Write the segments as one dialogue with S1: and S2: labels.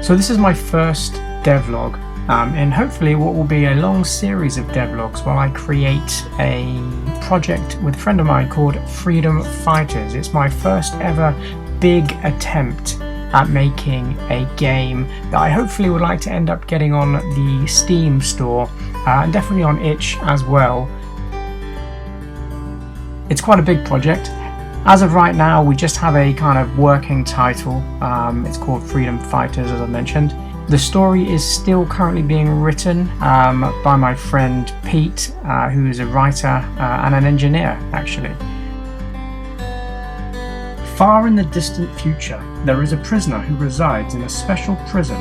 S1: So this is my first devlog, and hopefully what will be a long series of devlogs while I create a project with a friend of mine called Freedom Fighters. It's my first ever big attempt at making a game that I hopefully would like to end up getting on the Steam store and definitely on itch as well. It's quite a big project. As of right now, we just have a kind of working title. It's called Freedom Fighters, as I mentioned. The story is still currently being written by my friend Pete, who is a writer and an engineer, actually. Far in the distant future, there is a prisoner who resides in a special prison.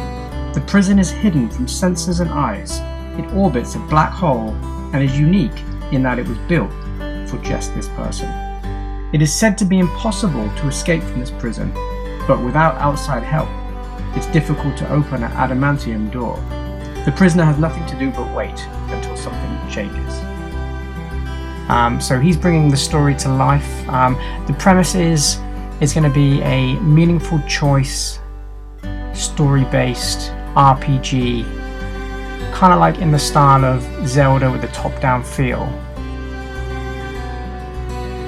S1: The prison is hidden from senses and eyes. It orbits a black hole and is unique in that it was built for just this person. It is said to be impossible to escape from this prison, but without outside help, it's difficult to open an adamantium door. The prisoner has nothing to do but wait until something changes. So he's bringing the story to life. The premise is it's going to be a meaningful choice, story-based RPG, kind of like in the style of Zelda with the top-down feel.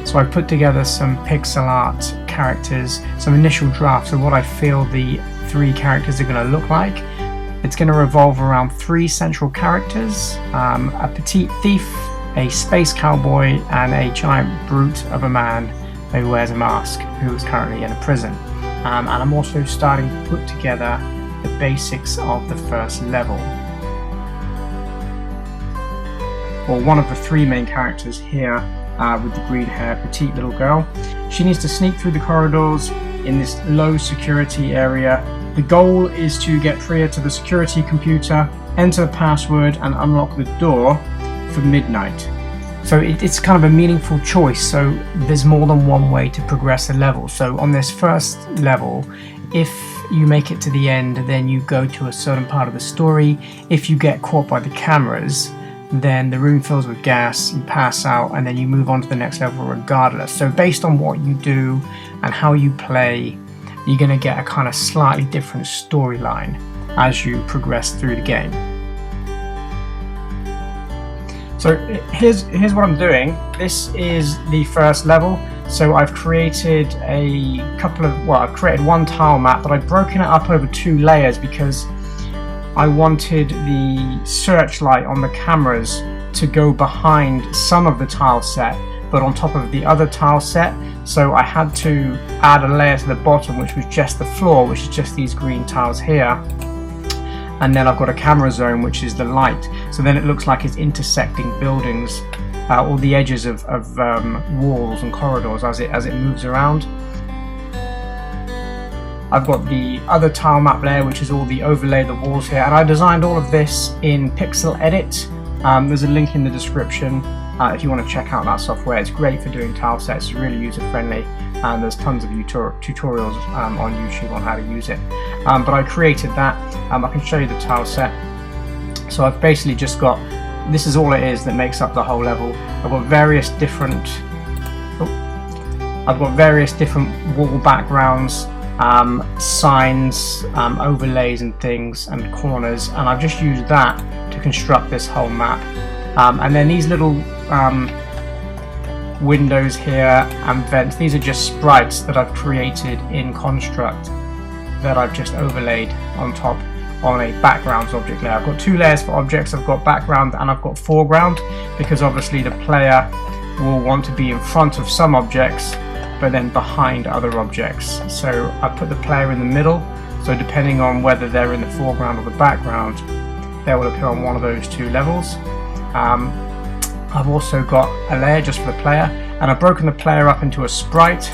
S1: So I put together some pixel art characters, some initial drafts of what I feel the 3 characters are going to look like. It's going to revolve around 3 central characters, a petite thief, a space cowboy, and a giant brute of a man who wears a mask, who is currently in a prison. And I'm also starting to put together the basics of the first level. Well, one of the 3 main characters here with the green hair, petite little girl. She needs to sneak through the corridors in this low security area. The goal is to get Priya to the security computer, enter the password and unlock the door for midnight. So it's kind of a meaningful choice, so there's more than one way to progress a level. So on this first level, if you make it to the end, then you go to a certain part of the story. If you get caught by the cameras, then the room fills with gas, you pass out, and then you move on to the next level regardless. So based on what you do and how you play, you're going to get a kind of slightly different storyline as you progress through the game. So here's what I'm doing. This is the first level. So I've created I've created one tile map, but I've broken it up over 2 layers because I wanted the searchlight on the cameras to go behind some of the tile set, but on top of the other tile set. So I had to add a layer to the bottom, which was just the floor, which is just these green tiles here. And then I've got a camera zone, which is the light. So then it looks like it's intersecting buildings or the edges of walls and corridors as it moves around. I've got the other tile map layer, which is all the overlay of the walls here, and I designed all of this in Pixel Edit. There's a link in the description if you want to check out that software. It's great for doing tile sets, it's really user friendly, and there's tons of tutorials on YouTube on how to use it. But I created that. I can show you the tile set. So I've basically just got, this is all it is that makes up the whole level. I've got various different wall backgrounds, signs, overlays and things, and corners, and I've just used that to construct this whole map. And then these little windows here and vents, these are just sprites that I've created in Construct that I've just overlaid on top on a backgrounds object layer. I've got 2 layers for objects. I've got background and I've got foreground, because obviously the player will want to be in front of some objects but then behind other objects. So I put the player in the middle, so depending on whether they're in the foreground or the background, they will appear on one of those 2 levels. I've also got a layer just for the player, and I've broken the player up into a sprite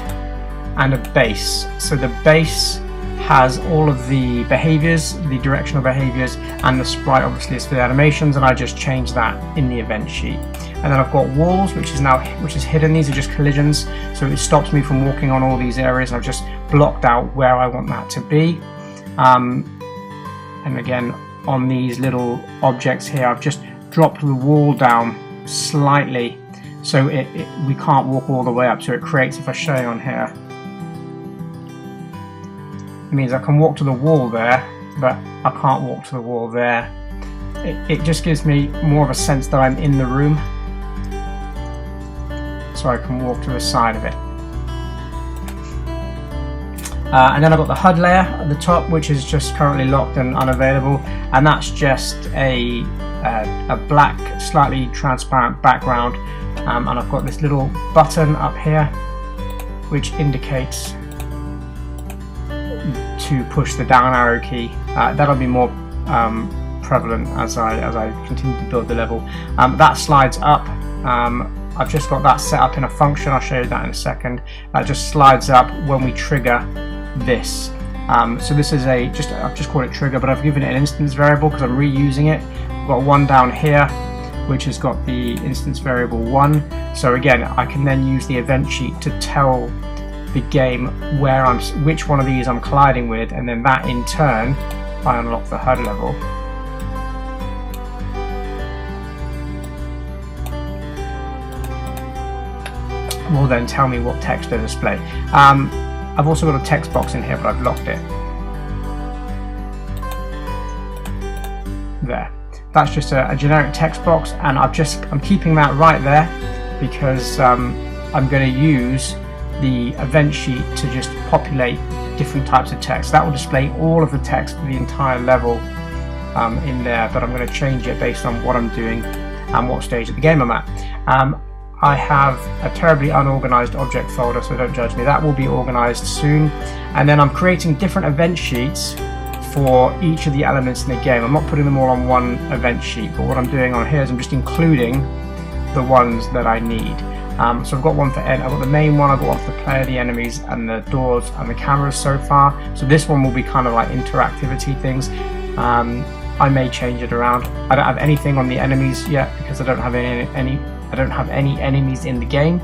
S1: and a base. So the base has all of the behaviors, the directional behaviors, and the sprite obviously is for the animations, and I just changed that in the event sheet. And then I've got walls, which is hidden. These are just collisions, so it stops me from walking on all these areas. I've just blocked out where I want that to be. And again, on these little objects here, I've just dropped the wall down slightly so we can't walk all the way up. So it creates, if I show you on here, it means I can walk to the wall there but I can't walk to the wall there. It just gives me more of a sense that I'm in the room, so I can walk to the side of it. And then I've got the HUD layer at the top, which is just currently locked and unavailable, and that's just a black, slightly transparent background, and I've got this little button up here which indicates to push the down arrow key. That'll be more prevalent as I continue to build the level. That slides up. I've just got that set up in a function. I'll show you that in a second. That just slides up when we trigger this. So this is I've just called it trigger, but I've given it an instance variable because I'm reusing it. I've got one down here which has got the instance variable 1. So again, I can then use the event sheet to tell the game which one of these I'm colliding with, and then that in turn, if I unlock the HUD level, will then tell me what text to display. I've also got a text box in here, but I've locked it. There. That's just a generic text box, and I'm keeping that right there because I'm going to use the event sheet to just populate different types of text. That will display all of the text for the entire level in there, but I'm going to change it based on what I'm doing and what stage of the game I'm at. I have a terribly unorganized object folder, so don't judge me. That will be organized soon, and then I'm creating different event sheets for each of the elements in the game. I'm not putting them all on one event sheet, but what I'm doing on here is I'm just including the ones that I need. So I've got one for I've got the main one, I've got one for the player, the enemies, and the doors and the cameras so far. So this one will be kind of like interactivity things. I may change it around. I don't have anything on the enemies yet because I don't have any enemies in the game.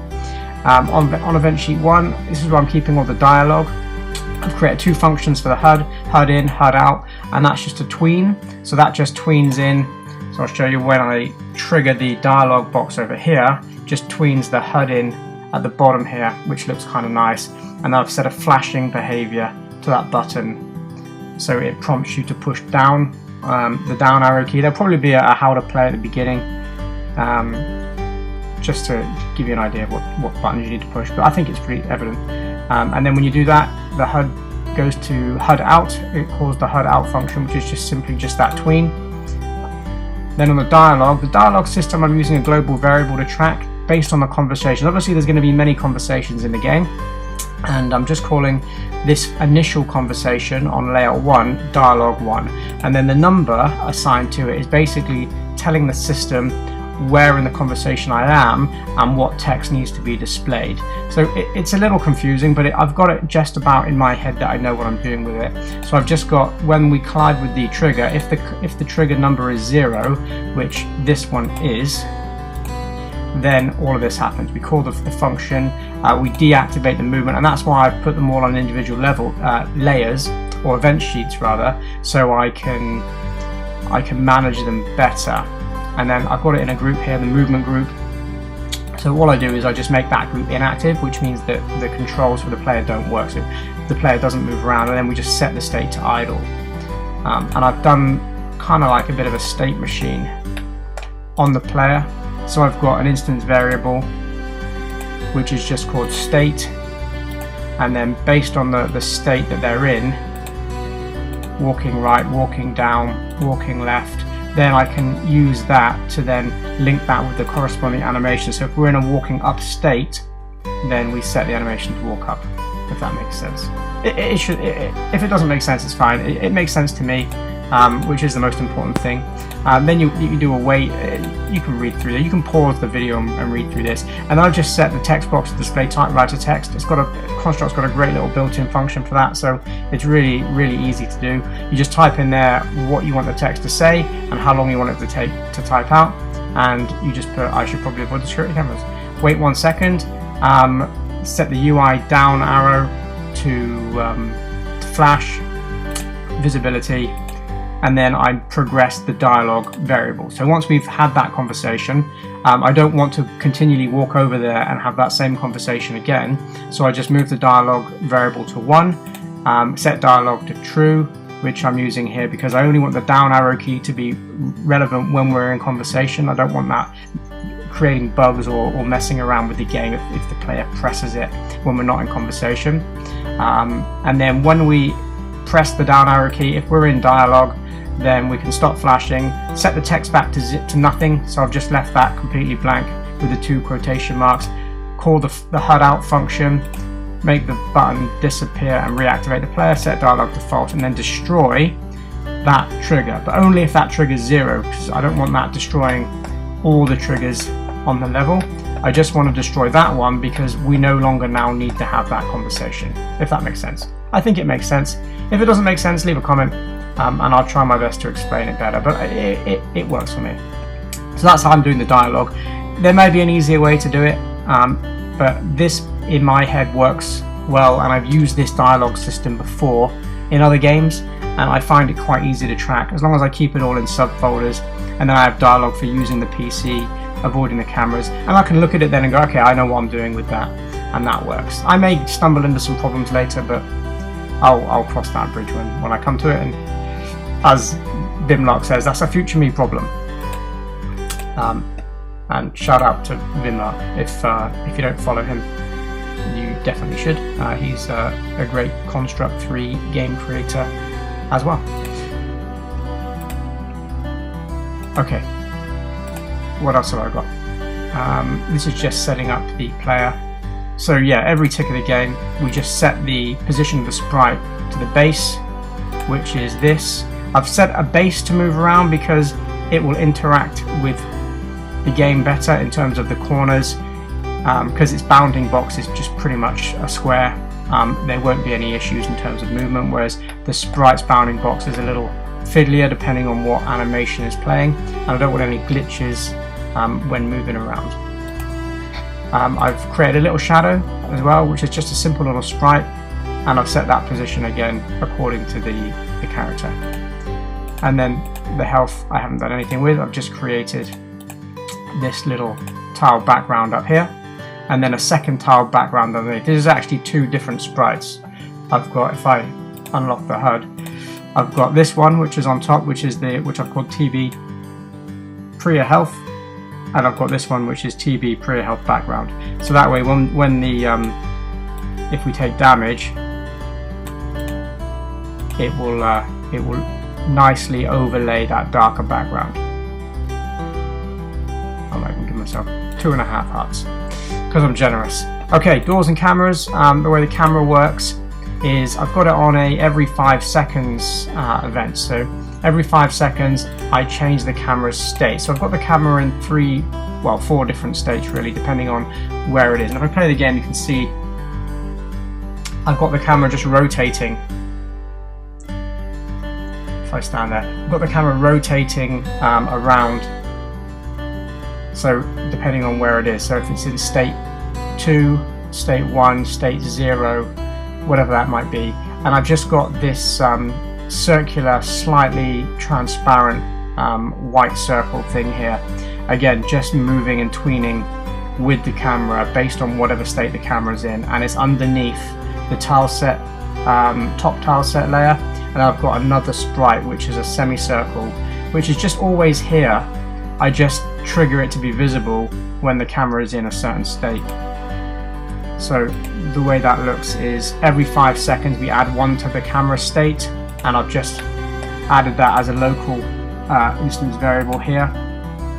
S1: On event sheet 1, this is where I'm keeping all the dialogue. I've created 2 functions for the HUD, HUD in, HUD out, and that's just a tween. So that just tweens in. So I'll show you when I trigger the dialog box over here, just tweens the HUD in at the bottom here, which looks kind of nice. And I've set a flashing behavior to that button, so it prompts you to push down the down arrow key. There'll probably be a how to play at the beginning, just to give you an idea of what buttons you need to push, but I think it's pretty evident. And then when you do that, the HUD goes to HUD out. It calls the HUD out function, which is just simply that tween. Then on the dialogue system, I'm using a global variable to track based on the conversation. Obviously there's going to be many conversations in the game, and I'm just calling this initial conversation on layer 1 dialogue 1, and then the number assigned to it is basically telling the system where in the conversation I am and what text needs to be displayed. So it's a little confusing, but I've got it just about in my head that I know what I'm doing with it. So I've just got, when we collide with the trigger, if the trigger number is 0, which this one is, then all of this happens. We call the function, we deactivate the movement, and that's why I've put them all on individual layers, or event sheets rather, so I can manage them better. And then I've got it in a group here, the movement group. So all I do is I just make that group inactive, which means that the controls for the player don't work. So the player doesn't move around, and then we just set the state to idle. And I've done kind of like a bit of a state machine on the player. So I've got an instance variable, which is just called state. And then based on the state that they're in, walking right, walking down, walking left, then I can use that to then link that with the corresponding animation. So if we're in a walking up state, then we set the animation to walk up, if that makes sense. If it doesn't make sense, it's fine. It makes sense to me, which is the most important thing. Then you do a wait. You can read through it. You can pause the video and read through this. And I've just set the text box to display typewriter text. Construct's got a great little built-in function for that, so it's really, really easy to do. You just type in there what you want the text to say and how long you want it to take to type out, and you just put, I should probably avoid the security cameras. Wait 1 second. Set the UI down arrow to flash, visibility, and then I progress the dialogue variable. So once we've had that conversation, I don't want to continually walk over there and have that same conversation again, so I just move the dialogue variable to 1, set dialogue to true, which I'm using here because I only want the down arrow key to be relevant when we're in conversation. I don't want that creating bugs or messing around with the game if the player presses it when we're not in conversation. And then when we press the down arrow key, if we're in dialogue, then we can stop flashing, set the text back to nothing, so I've just left that completely blank with the 2 quotation marks, call the HUD out function, make the button disappear and reactivate the player, set dialogue to false, and then destroy that trigger, but only if that trigger is 0, because I don't want that destroying all the triggers on the level. I just want to destroy that one because we no longer now need to have that conversation, if that makes sense. I think it makes sense. If it doesn't make sense, leave a comment and I'll try my best to explain it better, but it works for me. So that's how I'm doing the dialogue. There may be an easier way to do it, but this in my head works well, and I've used this dialogue system before in other games, and I find it quite easy to track as long as I keep it all in subfolders, and then I have dialogue for using the PC, avoiding the cameras, and I can look at it then and go, okay, I know what I'm doing with that, and that works. I may stumble into some problems later, but I'll cross that bridge when I come to it, and as Vimlark says, that's a future me problem. And shout out to Vimlark. If you don't follow him, you definitely should. He's a great Construct 3 game creator as well. Okay, what else have I got? This is just setting up the player. So yeah, every tick of the game, we just set the position of the sprite to the base, which is this. I've set a base to move around because it will interact with the game better in terms of the corners, because its bounding box is just pretty much a square. There won't be any issues in terms of movement, whereas the sprite's bounding box is a little fiddlier depending on what animation is playing, and I don't want any glitches when moving around. I've created a little shadow as well, which is just a simple little sprite, and I've set that position again according to the character. And then the health I haven't done anything with. I've just created this little tile background up here, and then a second tile background underneath. This is actually 2 different sprites. I've got, if I unlock the HUD, I've got this one which is on top, which I've called TB Priya Health, and I've got this one which is TB Priya Health background. So that way, when the if we take damage, it will nicely overlay that darker background. I might even give myself 2.5 hearts because I'm generous. Okay, doors and cameras. The way the camera works is I've got it on a every 5 seconds event. So every 5 seconds I change the camera's state. So I've got the camera in 4 different states really, depending on where it is. And if I play the game, you can see I've got the camera just rotating. If I stand there, I've got the camera rotating around, so depending on where it is. So if it's in state 2, state 1, state 0, whatever that might be, and I've just got this circular, slightly transparent white circle thing here, again just moving and tweening with the camera based on whatever state the camera's in, and it's underneath the tile set, top tile set layer. And I've got another sprite which is a semicircle, which is just always here. I just trigger it to be visible when the camera is in a certain state. So the way that looks is every 5 seconds we add 1 to the camera state, and I've just added that as a local instance variable here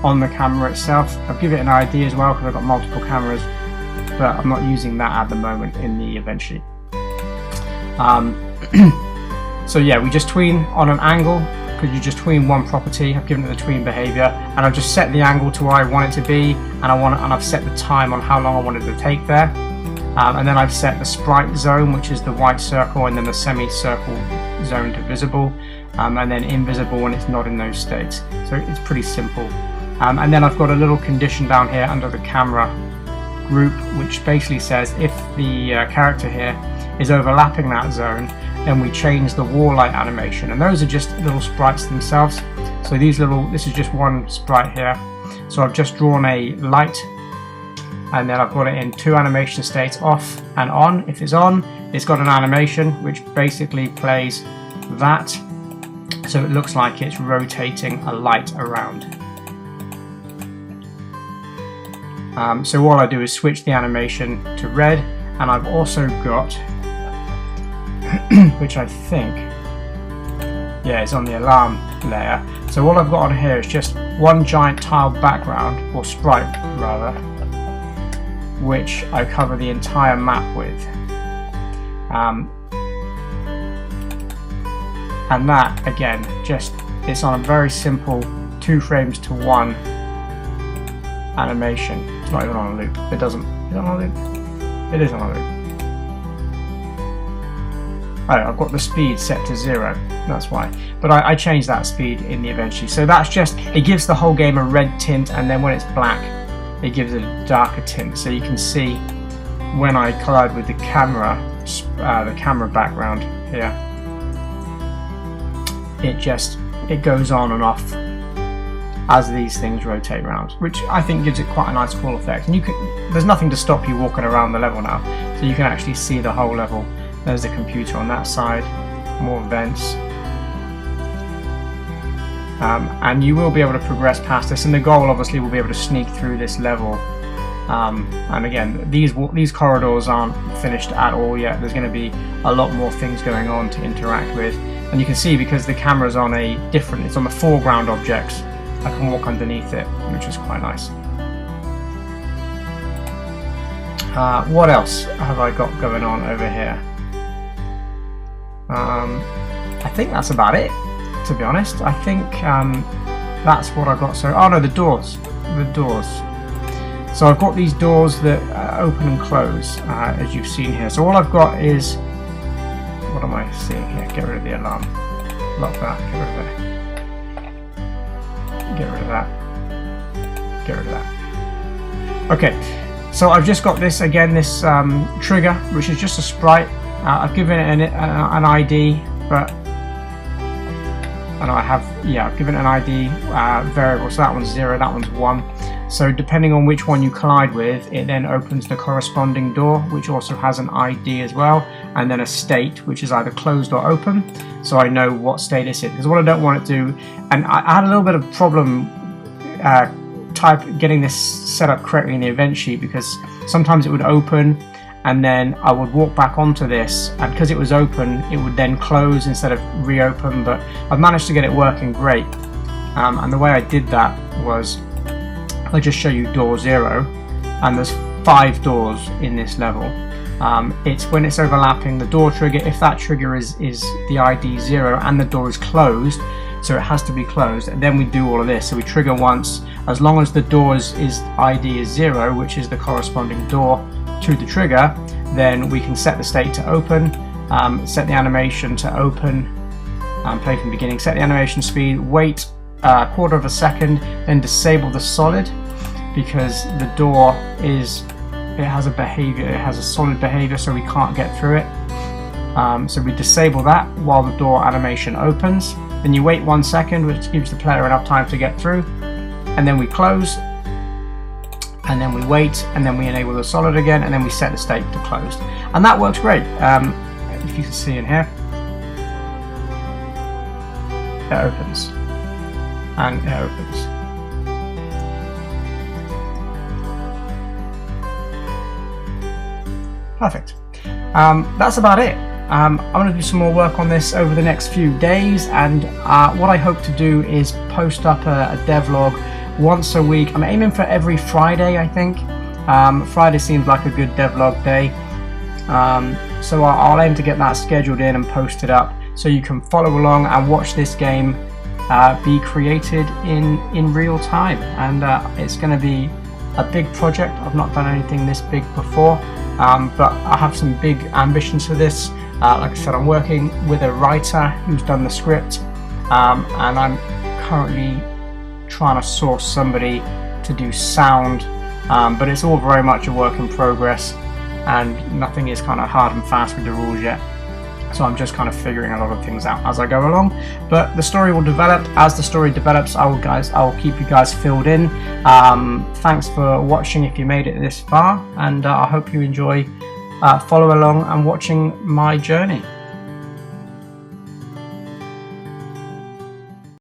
S1: on the camera itself. I'll give it an ID as well because I've got multiple cameras, but I'm not using that at the moment in the event sheet. So yeah, we just tween on an angle because you just tween one property. I've given it the tween behavior, and I've just set the angle to where I want it to be, and I've set the time on how long I want it to take there. And then I've set the sprite zone, which is the white circle, and then the semicircle zone to visible, and then invisible when it's not in those states. So it's pretty simple. And then I've got a little condition down here under the camera group, which basically says if the character here is overlapping that zone, then we change the wall light animation, and those are just little sprites themselves. So this is just one sprite here. So I've just drawn a light, and then I've got it in 2 animation states, off and on. If it's on, it's got an animation which basically plays that so it looks like it's rotating a light around. So all I do is switch the animation to red, and I've also got, which I think, yeah, it's on the alarm layer. So all I've got on here is just one giant tile background, or sprite rather, which I cover the entire map with. And that, again, just, it's on a very simple 2 frames to 1 animation. It's not even on a loop. It doesn't, is it on a loop? It is on a loop. Oh, I've got the speed set to 0, that's why. But I changed that speed in the eventually. So that's just, it gives the whole game a red tint, and then when it's black, it gives it a darker tint. So you can see when I collide with the camera background here, it goes on and off as these things rotate around, which I think gives it quite a nice cool effect. And there's nothing to stop you walking around the level now, so you can actually see the whole level. There's the computer on that side, more vents, and you will be able to progress past this, and the goal obviously will be able to sneak through this level. And again, these corridors aren't finished at all yet. There's going to be a lot more things going on to interact with, and you can see because the camera's on it's on the foreground objects, I can walk underneath it, which is quite nice. What else have I got going on over here? I think that's about it, to be honest. I think that's what I got. So, oh no, the doors. So I've got these doors that open and close, as you've seen here. So all I've got is, what am I seeing here? Get rid of the alarm. Lock that. Get rid of that. Get rid of that. Get rid of that. Okay. So I've just got this again. This trigger, which is just a sprite. I've given it an ID, but I've given it an ID variable. So that one's 0, that one's 1. So depending on which one you collide with, it then opens the corresponding door, which also has an ID as well, and then a state, which is either closed or open. So I know what state it's in. Because what I don't want it to do, and I had a little bit of problem getting this set up correctly in the event sheet, because sometimes it would open and then I would walk back onto this, and because it was open it would then close instead of reopen, but I've managed to get it working great. And the way I did that was, I just show you door 0, and there's 5 doors in this level. It's when it's overlapping the door trigger, if that trigger is the ID 0 and the door is closed, so it has to be closed, and then we do all of this. So we trigger once, as long as the door's ID is 0, which is the corresponding door to the trigger, then we can set the state to open, set the animation to open, play from the beginning, set the animation speed, wait a quarter of a second, then disable the solid, because the door has a solid behavior, so we can't get through it. So we disable that while the door animation opens. Then you wait 1 second, which gives the player enough time to get through, and then we close, and then we wait, and then we enable the solid again, and then we set the state to closed, and that works great. If you can see in here, it opens, and it opens. Perfect. That's about it. I'm going to do some more work on this over the next few days, and what I hope to do is post up a devlog once a week. I'm aiming for every Friday, I think. Friday seems like a good devlog day, so I'll aim to get that scheduled in and posted up, so you can follow along and watch this game be created in real time. And it's going to be a big project. I've not done anything this big before, but I have some big ambitions for this. Like I said, I'm working with a writer who's done the script, and I'm currently trying to source somebody to do sound, but it's all very much a work in progress, and nothing is kind of hard and fast with the rules yet. So I'm just kind of figuring a lot of things out as I go along. But the story will develop. As the story develops, I will keep you guys filled in. Thanks for watching if you made it this far, and I hope you enjoy follow along and watching my journey.